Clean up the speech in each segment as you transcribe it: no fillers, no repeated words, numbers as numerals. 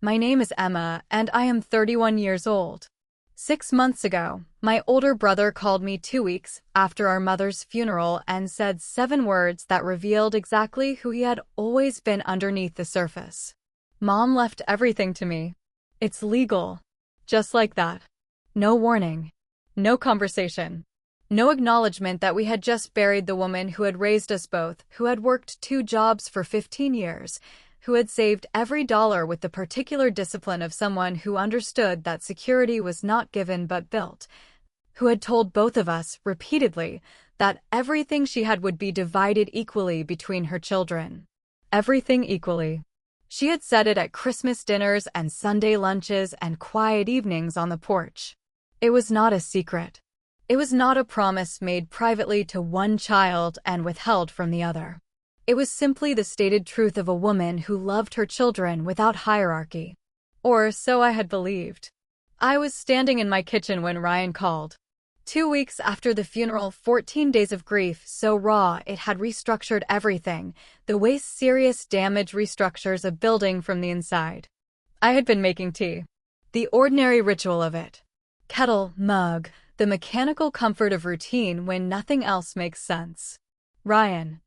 My name is Emma, and I am 31 years old. 6 months ago, my older brother called me 2 weeks after our mother's funeral and said 7 words that revealed exactly who he had always been underneath the surface. Mom left everything to me. It's legal. Just like that. No warning. No conversation. No acknowledgement that we had just buried the woman who had raised us both, who had worked 2 jobs for 15 years, who had saved every dollar with the particular discipline of someone who understood that security was not given but built, who had told both of us, repeatedly, that everything she had would be divided equally between her children. Everything equally. She had said it at Christmas dinners and Sunday lunches and quiet evenings on the porch. It was not a secret. It was not a promise made privately to one child and withheld from the other. It was simply the stated truth of a woman who loved her children without hierarchy. Or so I had believed. I was standing in my kitchen when Ryan called. 2 weeks after the funeral, 14 days of grief so raw it had restructured everything, the way serious damage restructures a building from the inside. I had been making tea. The ordinary ritual of it. Kettle, mug, the mechanical comfort of routine when nothing else makes sense. Ryan.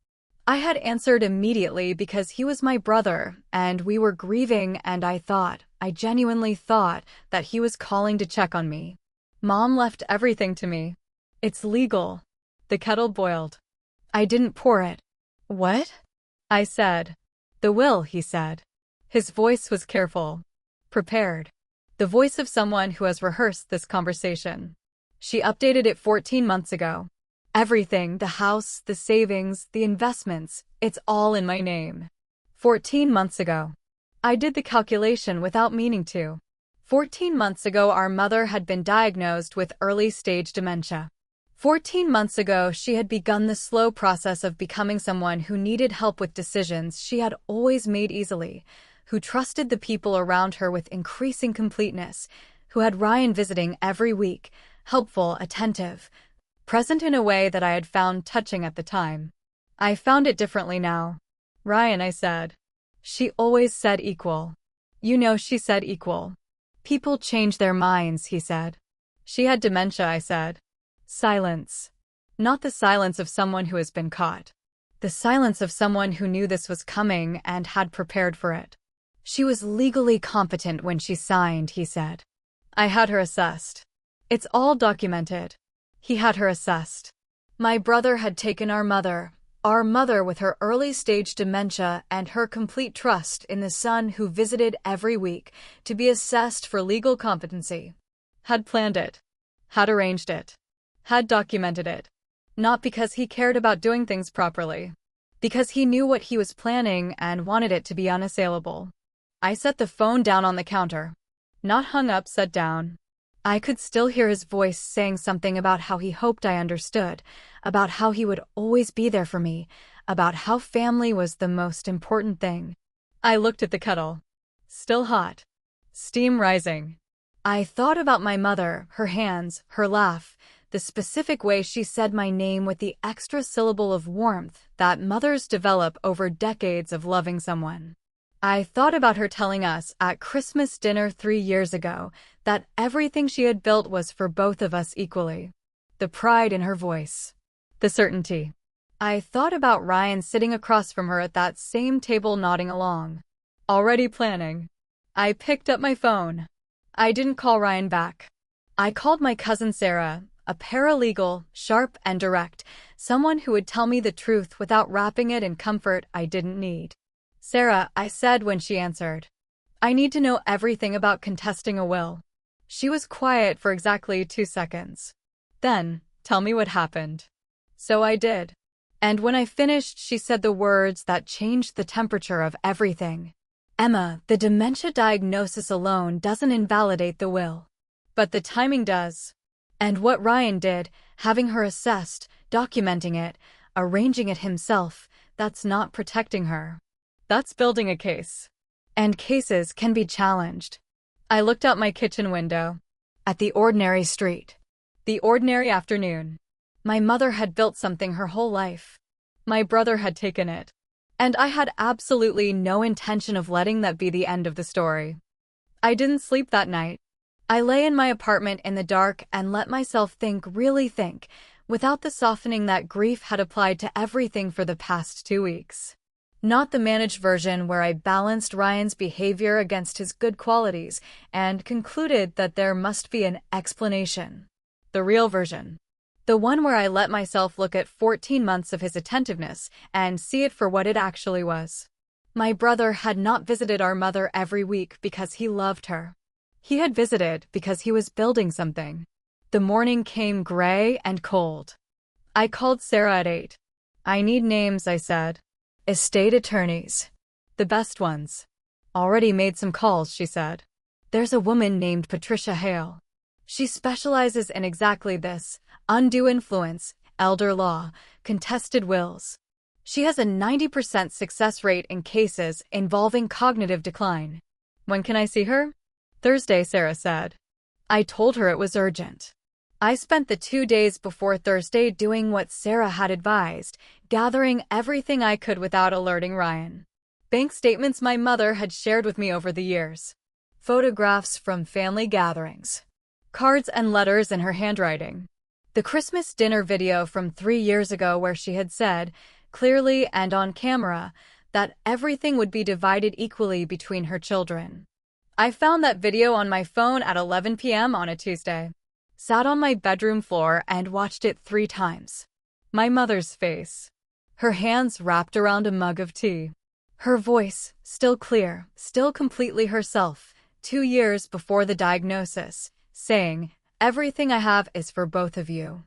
I had answered immediately because he was my brother, and we were grieving, and I genuinely thought, that he was calling to check on me. Mom left everything to me. It's legal. The kettle boiled. I didn't pour it. What? I said. The will, he said. His voice was careful. Prepared. The voice of someone who has rehearsed this conversation. She updated it 14 months ago. Everything, the house, the savings, the investments, it's all in my name. 14 months ago. I did the calculation without meaning to. 14 months ago, our mother had been diagnosed with early-stage dementia. 14 months ago, she had begun the slow process of becoming someone who needed help with decisions she had always made easily, who trusted the people around her with increasing completeness, who had Ryan visiting every week, helpful, attentive, present in a way that I had found touching at the time. I found it differently now. Ryan, I said. She always said equal. You know, she said equal. People change their minds, he said. She had dementia, I said. Silence. Not the silence of someone who has been caught. The silence of someone who knew this was coming and had prepared for it. She was legally competent when she signed, he said. I had her assessed. It's all documented. He had her assessed. My brother had taken our mother with her early-stage dementia and her complete trust in the son who visited every week, to be assessed for legal competency. Had planned it. Had arranged it. Had documented it. Not because he cared about doing things properly. Because he knew what he was planning and wanted it to be unassailable. I set the phone down on the counter. Not hung up, set down. I could still hear his voice saying something about how he hoped I understood, about how he would always be there for me, about how family was the most important thing. I looked at the kettle. Still hot. Steam rising. I thought about my mother, her hands, her laugh, the specific way she said my name with the extra syllable of warmth that mothers develop over decades of loving someone. I thought about her telling us at Christmas dinner 3 years ago that everything she had built was for both of us equally. The pride in her voice. The certainty. I thought about Ryan sitting across from her at that same table nodding along. Already planning. I picked up my phone. I didn't call Ryan back. I called my cousin Sarah, a paralegal, sharp and direct, someone who would tell me the truth without wrapping it in comfort I didn't need. Sarah, I said when she answered. I need to know everything about contesting a will. She was quiet for exactly 2 seconds. Then, tell me what happened. So I did. And when I finished, she said the words that changed the temperature of everything. Emma, the dementia diagnosis alone doesn't invalidate the will. But the timing does. And what Ryan did, having her assessed, documenting it, arranging it himself, that's not protecting her. That's building a case. And cases can be challenged. I looked out my kitchen window. At the ordinary street. The ordinary afternoon. My mother had built something her whole life. My brother had taken it. And I had absolutely no intention of letting that be the end of the story. I didn't sleep that night. I lay in my apartment in the dark and let myself think, really think, without the softening that grief had applied to everything for the past 2 weeks. Not the managed version where I balanced Ryan's behavior against his good qualities and concluded that there must be an explanation. The real version. The one where I let myself look at 14 months of his attentiveness and see it for what it actually was. My brother had not visited our mother every week because he loved her. He had visited because he was building something. The morning came gray and cold. I called Sarah at 8. "I need names," I said. "Estate attorneys. The best ones." "Already made some calls," she said. "There's a woman named Patricia Hale. She specializes in exactly this: undue influence, elder law, contested wills. She has a 90% success rate in cases involving cognitive decline." "When can I see her?" "Thursday," Sarah said. I told her it was urgent. I spent the 2 days before Thursday doing what Sarah had advised, gathering everything I could without alerting Ryan. Bank statements my mother had shared with me over the years. Photographs from family gatherings. Cards and letters in her handwriting. The Christmas dinner video from 3 years ago where she had said, clearly and on camera, that everything would be divided equally between her children. I found that video on my phone at 11 p.m. on a Tuesday. Sat on my bedroom floor and watched it 3 times. My mother's face. Her hands wrapped around a mug of tea. Her voice, still clear, still completely herself, 2 years before the diagnosis, saying, "Everything I have is for both of you.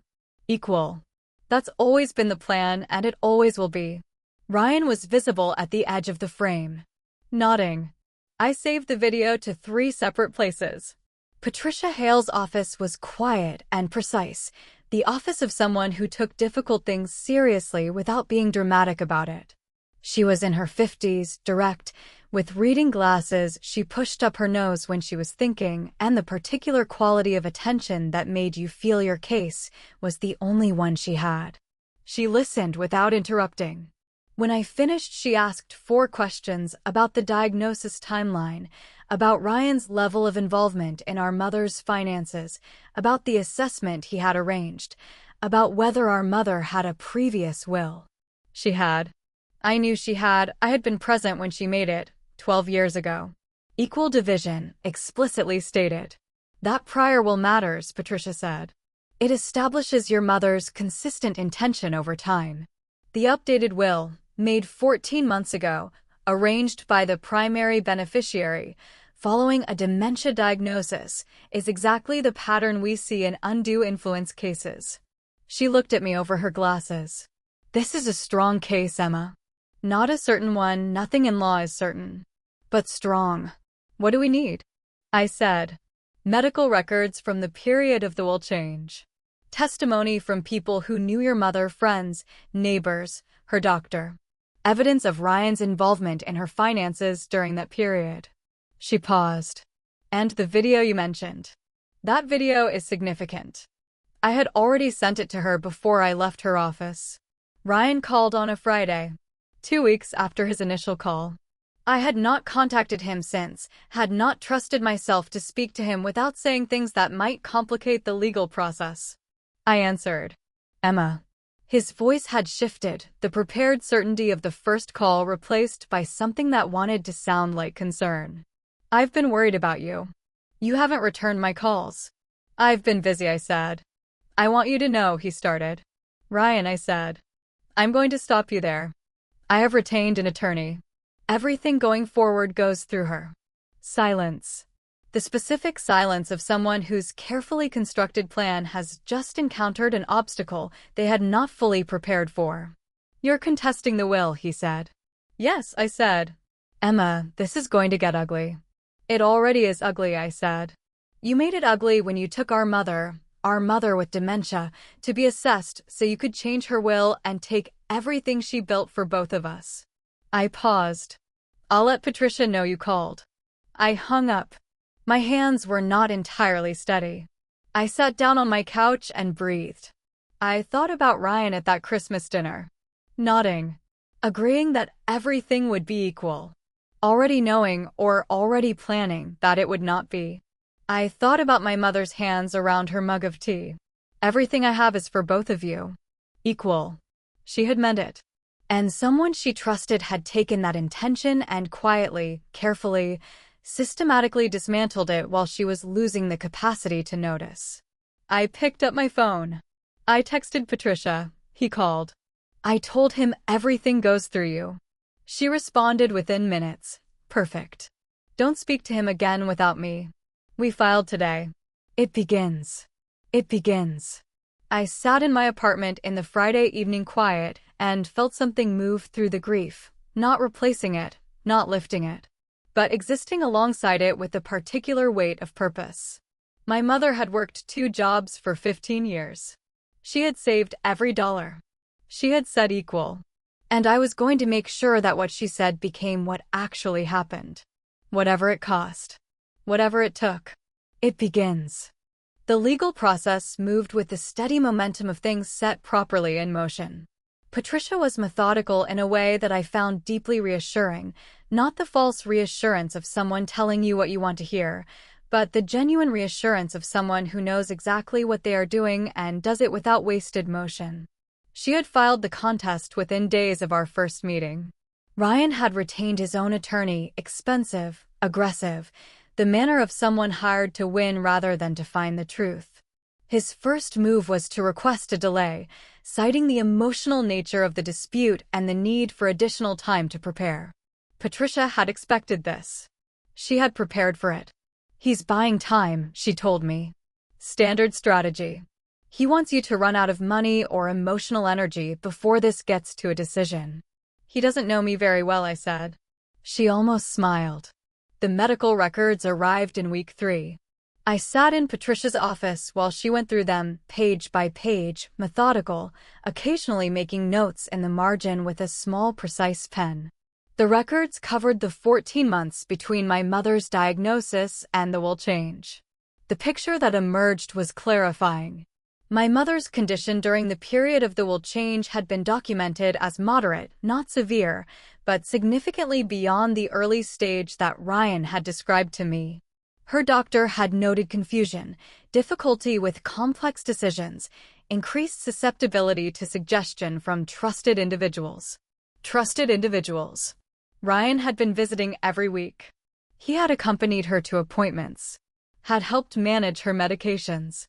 Equal." That's always been the plan, and it always will be. Ryan was visible at the edge of the frame. Nodding. I saved the video to 3 separate places. Patricia Hale's office was quiet and precise, the office of someone who took difficult things seriously without being dramatic about it. She was in her 50s, direct, with reading glasses she pushed up her nose when she was thinking, and the particular quality of attention that made you feel your case was the only one she had. She listened without interrupting. When I finished, she asked 4 questions about the diagnosis timeline, about Ryan's level of involvement in our mother's finances, about the assessment he had arranged, about whether our mother had a previous will. She had. I knew she had. I had been present when she made it, 12 years ago. Equal division, explicitly stated. That prior will matters, Patricia said. It establishes your mother's consistent intention over time. The updated will, made 14 months ago, arranged by the primary beneficiary, following a dementia diagnosis, is exactly the pattern we see in undue influence cases. She looked at me over her glasses. This is a strong case, Emma. Not a certain one, nothing in law is certain. But strong. What do we need? I said. Medical records from the period of the will change. Testimony from people who knew your mother, friends, neighbors, her doctor. Evidence of Ryan's involvement in her finances during that period. She paused. And the video you mentioned. That video is significant. I had already sent it to her before I left her office. Ryan called on a Friday, 2 weeks after his initial call. I had not contacted him since, had not trusted myself to speak to him without saying things that might complicate the legal process. I answered. Emma. His voice had shifted, the prepared certainty of the first call replaced by something that wanted to sound like concern. I've been worried about you. You haven't returned my calls. I've been busy, I said. I want you to know, he started. Ryan, I said. I'm going to stop you there. I have retained an attorney. Everything going forward goes through her. Silence. The specific silence of someone whose carefully constructed plan has just encountered an obstacle they had not fully prepared for. You're contesting the will, he said. Yes, I said. Emma, this is going to get ugly. It already is ugly, I said. You made it ugly when you took our mother with dementia, to be assessed so you could change her will and take everything she built for both of us. I paused. I'll let Patricia know you called. I hung up. My hands were not entirely steady. I sat down on my couch and breathed. I thought about Ryan at that Christmas dinner. Nodding. Agreeing that everything would be equal. already knowing or already planning that it would not be. I thought about my mother's hands around her mug of tea. Everything I have is for both of you. Equal. She had meant it. And someone she trusted had taken that intention and quietly, carefully, systematically dismantled it while she was losing the capacity to notice. I picked up my phone. I texted Patricia. He called. I told him everything goes through you. She responded within minutes. Perfect. Don't speak to him again without me. We filed today. It begins. It begins. I sat in my apartment in the Friday evening quiet and felt something move through the grief, not replacing it, not lifting it, but existing alongside it with the particular weight of purpose. My mother had worked 2 jobs for 15 years. She had saved every dollar. She had said equal. And I was going to make sure that what she said became what actually happened. Whatever it cost. Whatever it took. It begins. The legal process moved with the steady momentum of things set properly in motion. Patricia was methodical in a way that I found deeply reassuring, not the false reassurance of someone telling you what you want to hear, but the genuine reassurance of someone who knows exactly what they are doing and does it without wasted motion. She had filed the contest within days of our first meeting. Ryan had retained his own attorney, expensive, aggressive, the manner of someone hired to win rather than to find the truth. His first move was to request a delay, citing the emotional nature of the dispute and the need for additional time to prepare. Patricia had expected this. She had prepared for it. He's buying time, she told me. Standard strategy. He wants you to run out of money or emotional energy before this gets to a decision. He doesn't know me very well, I said. She almost smiled. The medical records arrived in week 3. I sat in Patricia's office while she went through them, page by page, methodical, occasionally making notes in the margin with a small, precise pen. The records covered the 14 months between my mother's diagnosis and the will change. The picture that emerged was clarifying. My mother's condition during the period of the will change had been documented as moderate, not severe, but significantly beyond the early stage that Ryan had described to me. Her doctor had noted confusion, difficulty with complex decisions, increased susceptibility to suggestion from trusted individuals. Trusted individuals. Ryan had been visiting every week. He had accompanied her to appointments, had helped manage her medications,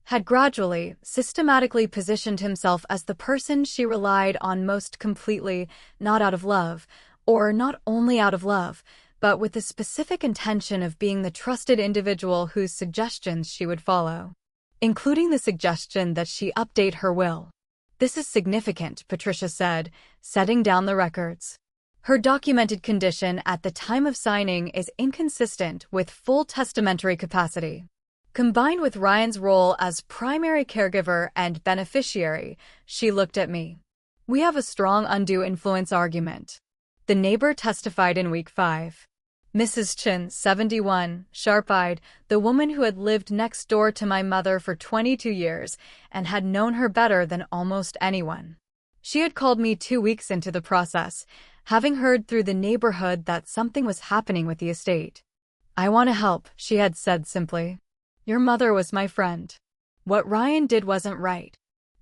had gradually, systematically positioned himself as the person she relied on most completely, not out of love, or not only out of love, but with the specific intention of being the trusted individual whose suggestions she would follow, including the suggestion that she update her will. This is significant, Patricia said, setting down the records. Her documented condition at the time of signing is inconsistent with full testamentary capacity. Combined with Ryan's role as primary caregiver and beneficiary, she looked at me. We have a strong undue influence argument. The neighbor testified in week 5. Mrs. Chin, 71, sharp-eyed, the woman who had lived next door to my mother for 22 years and had known her better than almost anyone. She had called me 2 weeks into the process, having heard through the neighborhood that something was happening with the estate. I want to help, she had said simply. Your mother was my friend. What Ryan did wasn't right.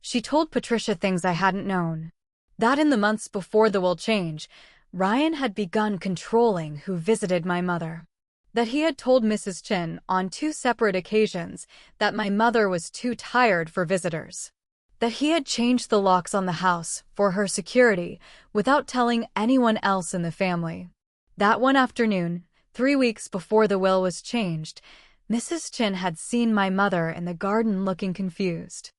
She told Patricia things I hadn't known. That in the months before the will change, Ryan had begun controlling who visited my mother. That he had told Mrs. Chin on 2 separate occasions that my mother was too tired for visitors. That he had changed the locks on the house for her security without telling anyone else in the family. That one afternoon, 3 weeks before the will was changed, Mrs. Chin had seen my mother in the garden looking confused.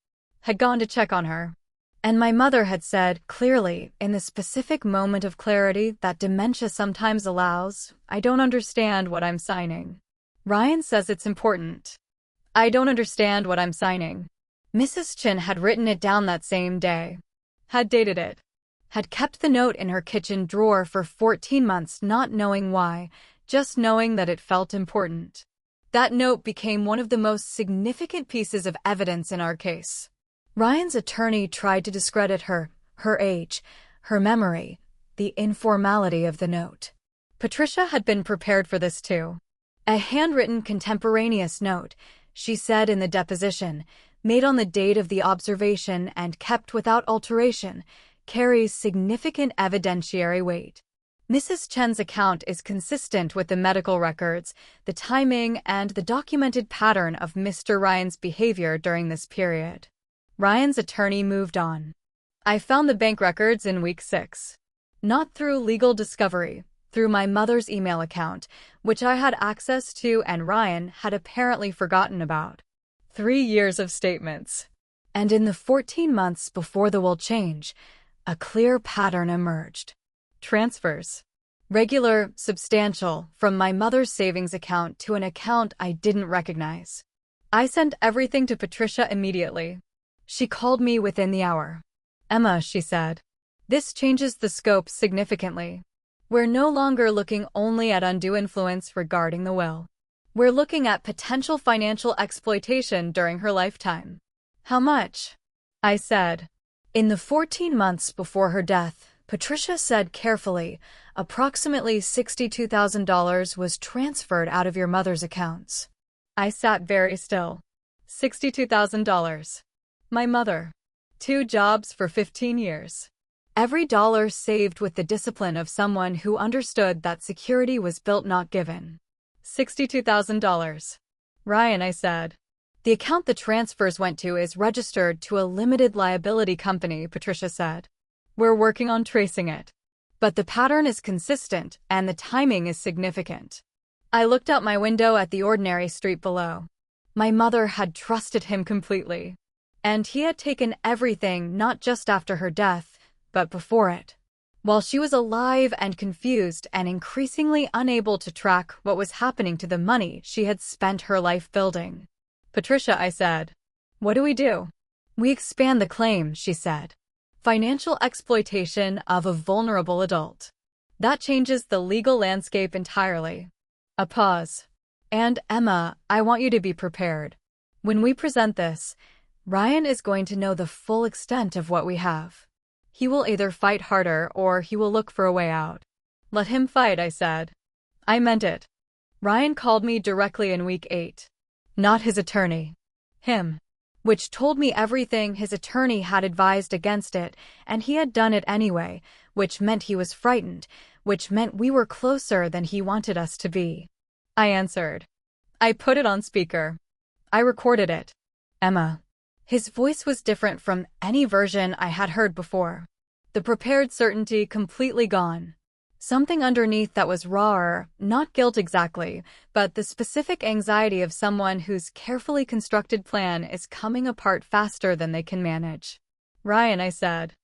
Had gone to check on her. And my mother had said, clearly, in the specific moment of clarity that dementia sometimes allows, I don't understand what I'm signing. Ryan says it's important. I don't understand what I'm signing. Mrs. Chin had written it down that same day. Had dated it. Had kept the note in her kitchen drawer for 14 months not knowing why, just knowing that it felt important. That note became one of the most significant pieces of evidence in our case. Ryan's attorney tried to discredit her age, her memory, the informality of the note. Patricia had been prepared for this too. A handwritten contemporaneous note, she said in the deposition, made on the date of the observation and kept without alteration, carries significant evidentiary weight. Mrs. Chen's account is consistent with the medical records, the timing, and the documented pattern of Mr. Ryan's behavior during this period. Ryan's attorney moved on. I found the bank records in week 6. Not through legal discovery, through my mother's email account, which I had access to and Ryan had apparently forgotten about. 3 years of statements. And in the 14 months before the will change, a clear pattern emerged. Transfers. Regular, substantial, from my mother's savings account to an account I didn't recognize. I sent everything to Patricia immediately. She called me within the hour. Emma, she said, this changes the scope significantly. We're no longer looking only at undue influence regarding the will. We're looking at potential financial exploitation during her lifetime. How much? I said. In the 14 months before her death, Patricia said carefully, approximately $62,000 was transferred out of your mother's accounts. I sat very still. $62,000. My mother. 2 jobs for 15 years. Every dollar saved with the discipline of someone who understood that security was built not given. $62,000. Ryan, I said. The account the transfers went to is registered to a limited liability company, Patricia said. We're working on tracing it. But the pattern is consistent and the timing is significant. I looked out my window at the ordinary street below. My mother had trusted him completely. And he had taken everything not just after her death, but before it. While she was alive and confused and increasingly unable to track what was happening to the money she had spent her life building. Patricia, I said. What do we do? We expand the claim, she said. Financial exploitation of a vulnerable adult. That changes the legal landscape entirely. A pause. And Emma, I want you to be prepared. When we present this, Ryan is going to know the full extent of what we have. He will either fight harder or he will look for a way out. Let him fight, I said. I meant it. Ryan called me directly in week 8. Not his attorney. Him. Which told me everything his attorney had advised against it, and he had done it anyway, which meant he was frightened, which meant we were closer than he wanted us to be. I answered. I put it on speaker. I recorded it. Emma. His voice was different from any version I had heard before. The prepared certainty completely gone. Something underneath that was rawer, not guilt exactly, but the specific anxiety of someone whose carefully constructed plan is coming apart faster than they can manage. Ryan, I said.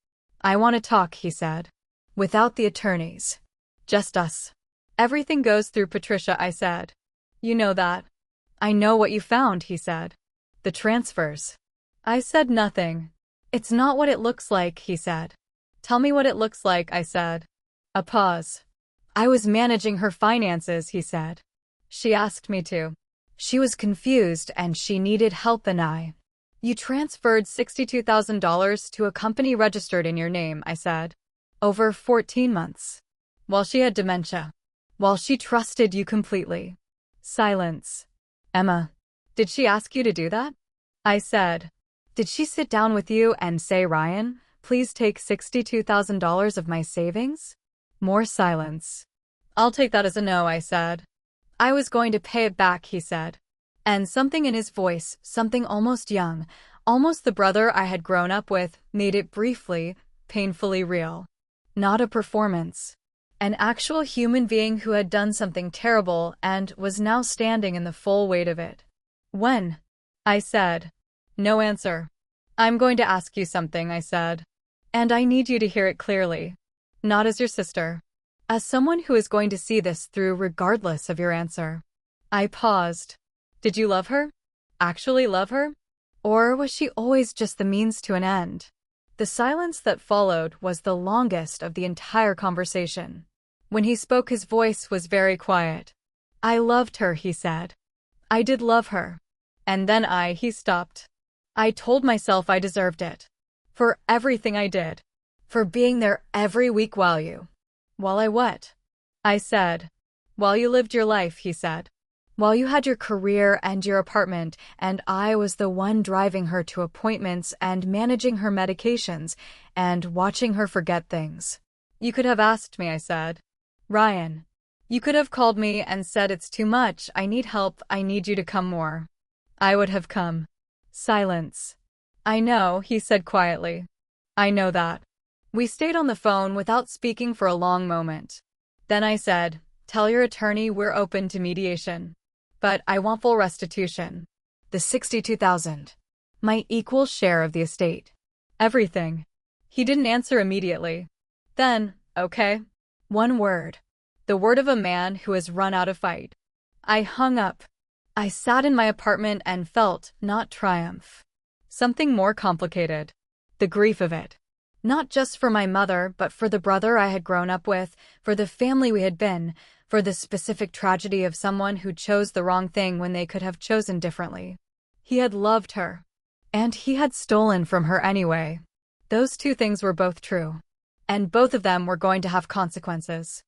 I want to talk, he said. Without the attorneys. Just us. Everything goes through Patricia, I said. You know that. I know what you found, he said. The transfers. I said nothing. It's not what it looks like, he said. Tell me what it looks like, I said. A pause. I was managing her finances, he said. She asked me to. She was confused and she needed help and I. You transferred $62,000 to a company registered in your name, I said. Over 14 months. While she had dementia. While she trusted you completely. Silence. Emma. Did she ask you to do that? I said. Did she sit down with you and say, Ryan, please take $62,000 of my savings? More silence. I'll take that as a no, I said. I was going to pay it back, he said. And something in his voice, something almost young, almost the brother I had grown up with, made it briefly, painfully real. Not a performance. An actual human being who had done something terrible and was now standing in the full weight of it. When? I said. No answer. I'm going to ask you something, I said. And I need you to hear it clearly. Not as your sister. As someone who is going to see this through regardless of your answer. I paused. Did you love her? Actually love her? Or was she always just the means to an end? The silence that followed was the longest of the entire conversation. When he spoke, his voice was very quiet. I loved her, he said. I did love her. And then he stopped. I told myself I deserved it. For everything I did. For being there every week while I what? I said. While you lived your life, he said. While you had your career and your apartment, and I was the one driving her to appointments and managing her medications and watching her forget things. You could have asked me, I said. Ryan. You could have called me and said it's too much, I need help, I need you to come more. I would have come. Silence. I know, he said quietly. I know that. We stayed on the phone without speaking for a long moment. Then I said, tell your attorney we're open to mediation. But I want full restitution. The $62,000. My equal share of the estate. Everything. He didn't answer immediately. Then, okay. One word. The word of a man who has run out of fight. I hung up. I sat in my apartment and felt, not triumph. Something more complicated. The grief of it. Not just for my mother, but for the brother I had grown up with, for the family we had been, for the specific tragedy of someone who chose the wrong thing when they could have chosen differently. He had loved her. And he had stolen from her anyway. Those two things were both true. And both of them were going to have consequences.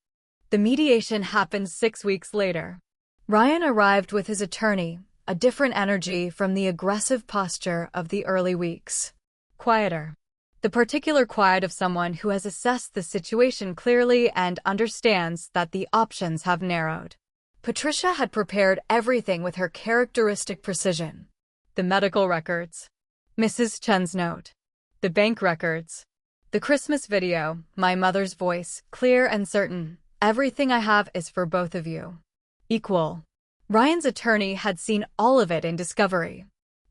The mediation happened 6 weeks later. Ryan arrived with his attorney, a different energy from the aggressive posture of the early weeks. Quieter. The particular quiet of someone who has assessed the situation clearly and understands that the options have narrowed. Patricia had prepared everything with her characteristic precision. The medical records. Mrs. Chen's note. The bank records. The Christmas video, my mother's voice, clear and certain. Everything I have is for both of you. Equal. Ryan's attorney had seen all of it in discovery.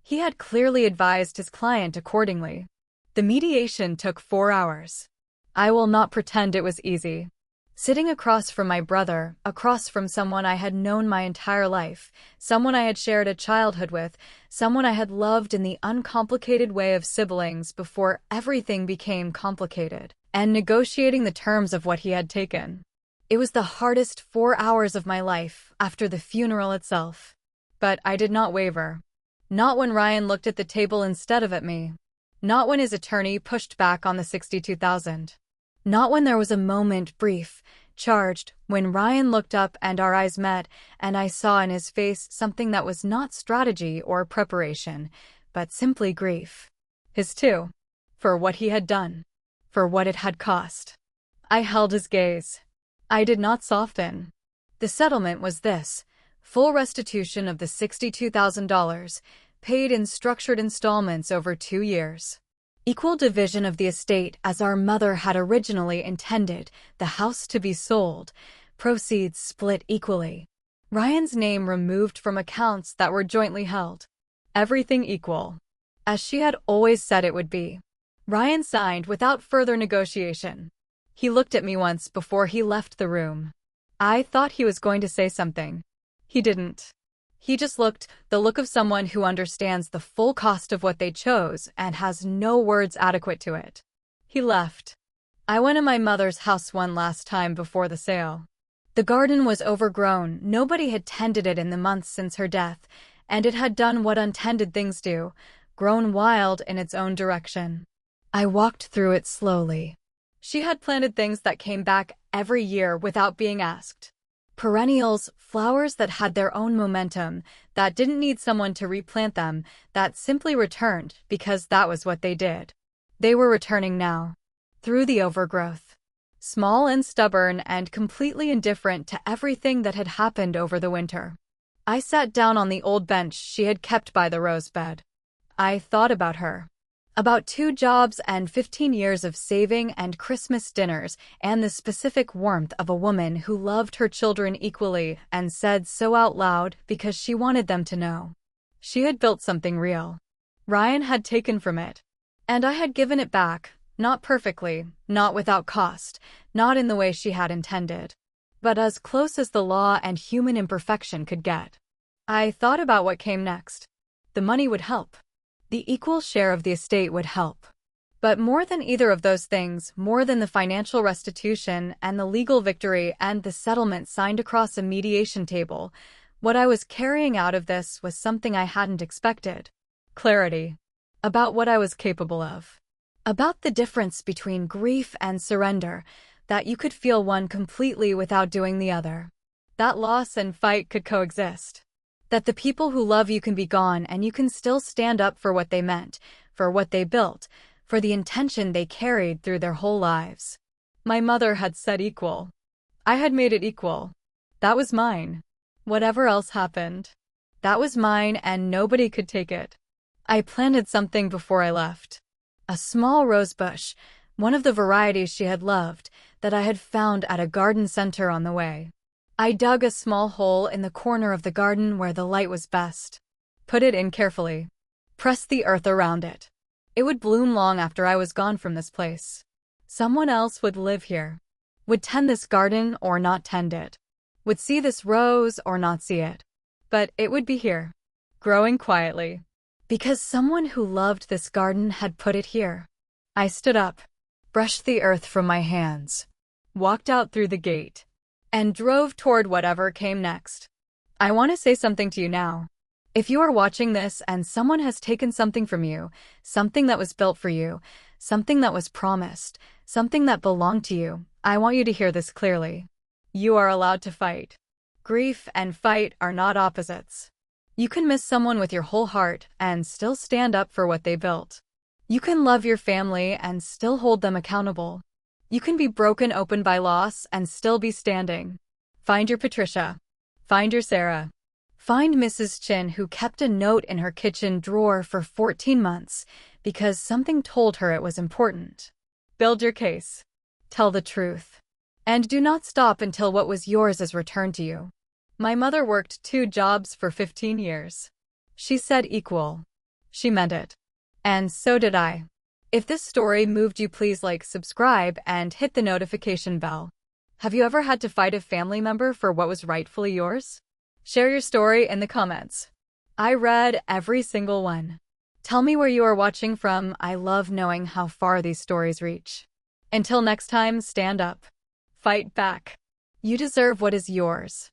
He had clearly advised his client accordingly. The mediation took 4 hours. I will not pretend it was easy. Sitting across from my brother, across from someone I had known my entire life, someone I had shared a childhood with, someone I had loved in the uncomplicated way of siblings before everything became complicated, and negotiating the terms of what he had taken. It was the hardest 4 hours of my life after the funeral itself. But I did not waver. Not when Ryan looked at the table instead of at me. Not when his attorney pushed back on the $62,000. Not when there was a moment, brief, charged, when Ryan looked up and our eyes met, and I saw in his face something that was not strategy or preparation, but simply grief. His too. For what he had done. For what it had cost. I held his gaze. I did not soften. The settlement was this: full restitution of the $62,000, paid in structured installments over 2 years. Equal division of the estate as our mother had originally intended, the house to be sold, proceeds split equally. Ryan's name removed from accounts that were jointly held. Everything equal. As she had always said it would be. Ryan signed without further negotiation. He looked at me once before he left the room. I thought he was going to say something. He didn't. He just looked, the look of someone who understands the full cost of what they chose and has no words adequate to it. He left. I went to my mother's house one last time before the sale. The garden was overgrown, nobody had tended it in the months since her death, and it had done what untended things do, grown wild in its own direction. I walked through it slowly. She had planted things that came back every year without being asked. Perennials, flowers that had their own momentum, that didn't need someone to replant them, that simply returned because that was what they did. They were returning now. Through the overgrowth. Small and stubborn and completely indifferent to everything that had happened over the winter. I sat down on the old bench she had kept by the rose bed. I thought about her. About 2 jobs and 15 years of saving and Christmas dinners and the specific warmth of a woman who loved her children equally and said so out loud because she wanted them to know. She had built something real. Ryan had taken from it. And I had given it back, not perfectly, not without cost, not in the way she had intended, but as close as the law and human imperfection could get. I thought about what came next. The money would help. The equal share of the estate would help. But more than either of those things, more than the financial restitution and the legal victory and the settlement signed across a mediation table, what I was carrying out of this was something I hadn't expected. Clarity. About what I was capable of. About the difference between grief and surrender, that you could feel one completely without doing the other. That loss and fight could coexist. That the people who love you can be gone and you can still stand up for what they meant, for what they built, for the intention they carried through their whole lives. My mother had said equal. I had made it equal. That was mine. Whatever else happened, that was mine and nobody could take it. I planted something before I left. A small rose bush, one of the varieties she had loved, that I had found at a garden center on the way. I dug a small hole in the corner of the garden where the light was best. Put it in carefully. Pressed the earth around it. It would bloom long after I was gone from this place. Someone else would live here. Would tend this garden or not tend it. Would see this rose or not see it. But it would be here. Growing quietly. Because someone who loved this garden had put it here. I stood up. Brushed the earth from my hands. Walked out through the gate. And drove toward whatever came next. I want to say something to you now. If you are watching this and someone has taken something from you, something that was built for you, something that was promised, something that belonged to you, I want you to hear this clearly. You are allowed to fight. Grief and fight are not opposites. You can miss someone with your whole heart and still stand up for what they built. You can love your family and still hold them accountable. You can be broken open by loss and still be standing. Find your Patricia. Find your Sarah. Find Mrs. Chin, who kept a note in her kitchen drawer for 14 months because something told her it was important. Build your case. Tell the truth. And do not stop until what was yours is returned to you. My mother worked 2 jobs for 15 years. She said equal. She meant it. And so did I. If this story moved you, please like, subscribe, and hit the notification bell. Have you ever had to fight a family member for what was rightfully yours? Share your story in the comments. I read every single one. Tell me where you are watching from. I love knowing how far these stories reach. Until next time, stand up. Fight back. You deserve what is yours.